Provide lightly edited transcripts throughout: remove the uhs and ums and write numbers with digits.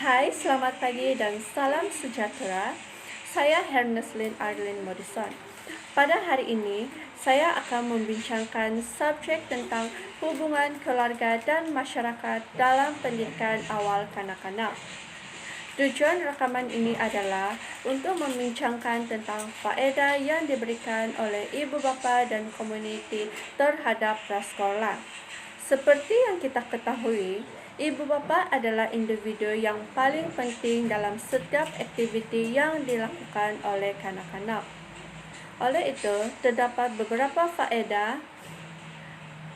Hai, selamat pagi dan salam sejahtera. Saya Herneslin Arlene Morrison. Pada hari ini, saya akan membincangkan subjek tentang hubungan keluarga dan masyarakat dalam pendidikan awal kanak-kanak. Tujuan rekaman ini adalah untuk membincangkan tentang faedah yang diberikan oleh ibu bapa dan komuniti terhadap prasekolah. Seperti yang kita ketahui, ibu bapa adalah individu yang paling penting dalam setiap aktiviti yang dilakukan oleh kanak-kanak. Oleh itu, terdapat beberapa faedah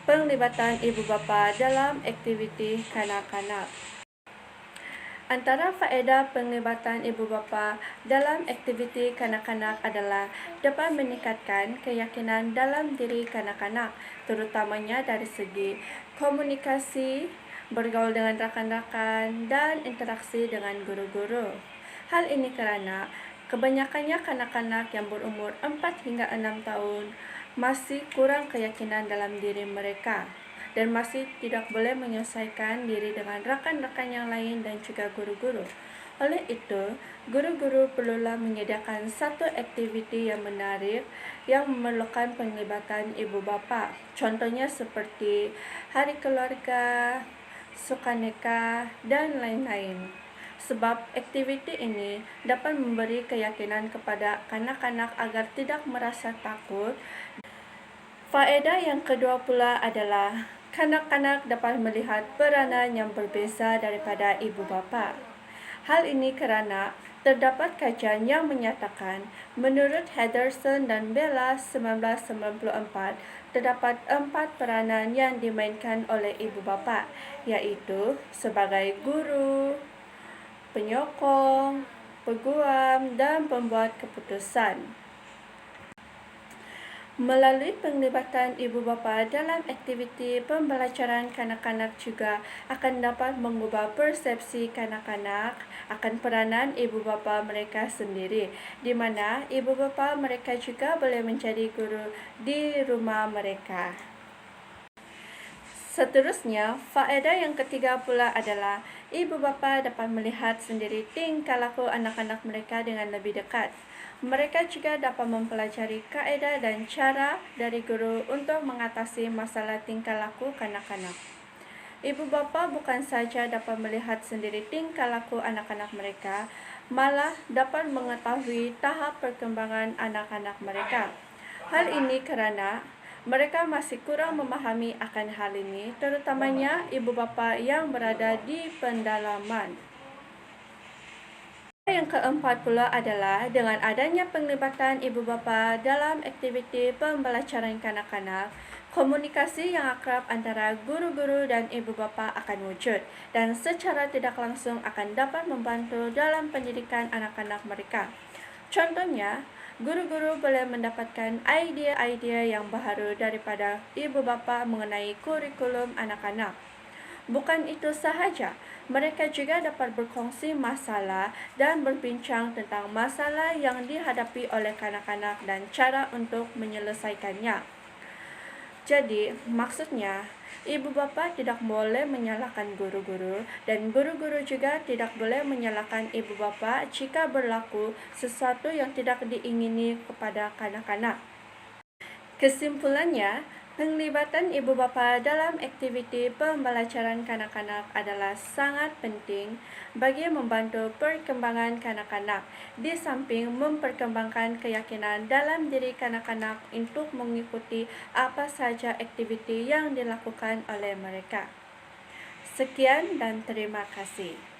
penglibatan ibu bapa dalam aktiviti kanak-kanak. Antara faedah penglibatan ibu bapa dalam aktiviti kanak-kanak adalah dapat meningkatkan keyakinan dalam diri kanak-kanak, terutamanya dari segi komunikasi, bergaul dengan rakan-rakan, dan interaksi dengan guru-guru. Hal ini karena kebanyakannya kanak-kanak yang berumur 4 hingga 6 tahun masih kurang keyakinan dalam diri mereka dan masih tidak boleh menyelesaikan diri dengan rakan-rakan yang lain dan juga guru-guru. Oleh itu, guru-guru perlulah menyediakan satu aktiviti yang menarik yang memerlukan penglibatan ibu bapa. Contohnya seperti hari keluarga, sukaneka, dan lain-lain. Sebab aktiviti ini dapat memberi keyakinan kepada kanak-kanak agar tidak merasa takut. Faedah yang kedua pula adalah kanak-kanak dapat melihat peranan yang berbeza daripada ibu bapa. Hal ini kerana terdapat kajian yang menyatakan menurut Henderson dan Bella 1994 terdapat 4 peranan yang dimainkan oleh ibu bapa, iaitu sebagai guru, penyokong, peguam, dan pembuat keputusan. Melalui penglibatan ibu bapa dalam aktiviti pembelajaran kanak-kanak juga akan dapat mengubah persepsi kanak-kanak akan peranan ibu bapa mereka sendiri, di mana ibu bapa mereka juga boleh menjadi guru di rumah mereka. Seterusnya, faedah yang ketiga pula adalah ibu bapa dapat melihat sendiri tingkah laku anak-anak mereka dengan lebih dekat. Mereka juga dapat mempelajari kaedah dan cara dari guru untuk mengatasi masalah tingkah laku kanak-kanak. Ibu bapa bukan saja dapat melihat sendiri tingkah laku anak-anak mereka, malah dapat mengetahui tahap perkembangan anak-anak mereka. Hal ini kerana mereka masih kurang memahami akan hal ini, terutamanya ibu bapa yang berada di pendalaman. Yang keempat pula adalah dengan adanya penglibatan ibu bapa dalam aktiviti pembelajaran kanak-kanak, komunikasi yang akrab antara guru-guru dan ibu bapa akan wujud dan secara tidak langsung akan dapat membantu dalam pendidikan anak-anak mereka. Contohnya, guru-guru boleh mendapatkan idea-idea yang baru daripada ibu bapa mengenai kurikulum anak-anak. Bukan itu sahaja, mereka juga dapat berkongsi masalah dan berbincang tentang masalah yang dihadapi oleh kanak-kanak dan cara untuk menyelesaikannya. Jadi, maksudnya, ibu bapa tidak boleh menyalahkan guru-guru dan guru-guru juga tidak boleh menyalahkan ibu bapa jika berlaku sesuatu yang tidak diingini kepada kanak-kanak. Kesimpulannya, penglibatan ibu bapa dalam aktiviti pembelajaran kanak-kanak adalah sangat penting bagi membantu perkembangan kanak-kanak, di samping memperkembangkan keyakinan dalam diri kanak-kanak untuk mengikuti apa saja aktiviti yang dilakukan oleh mereka. Sekian dan terima kasih.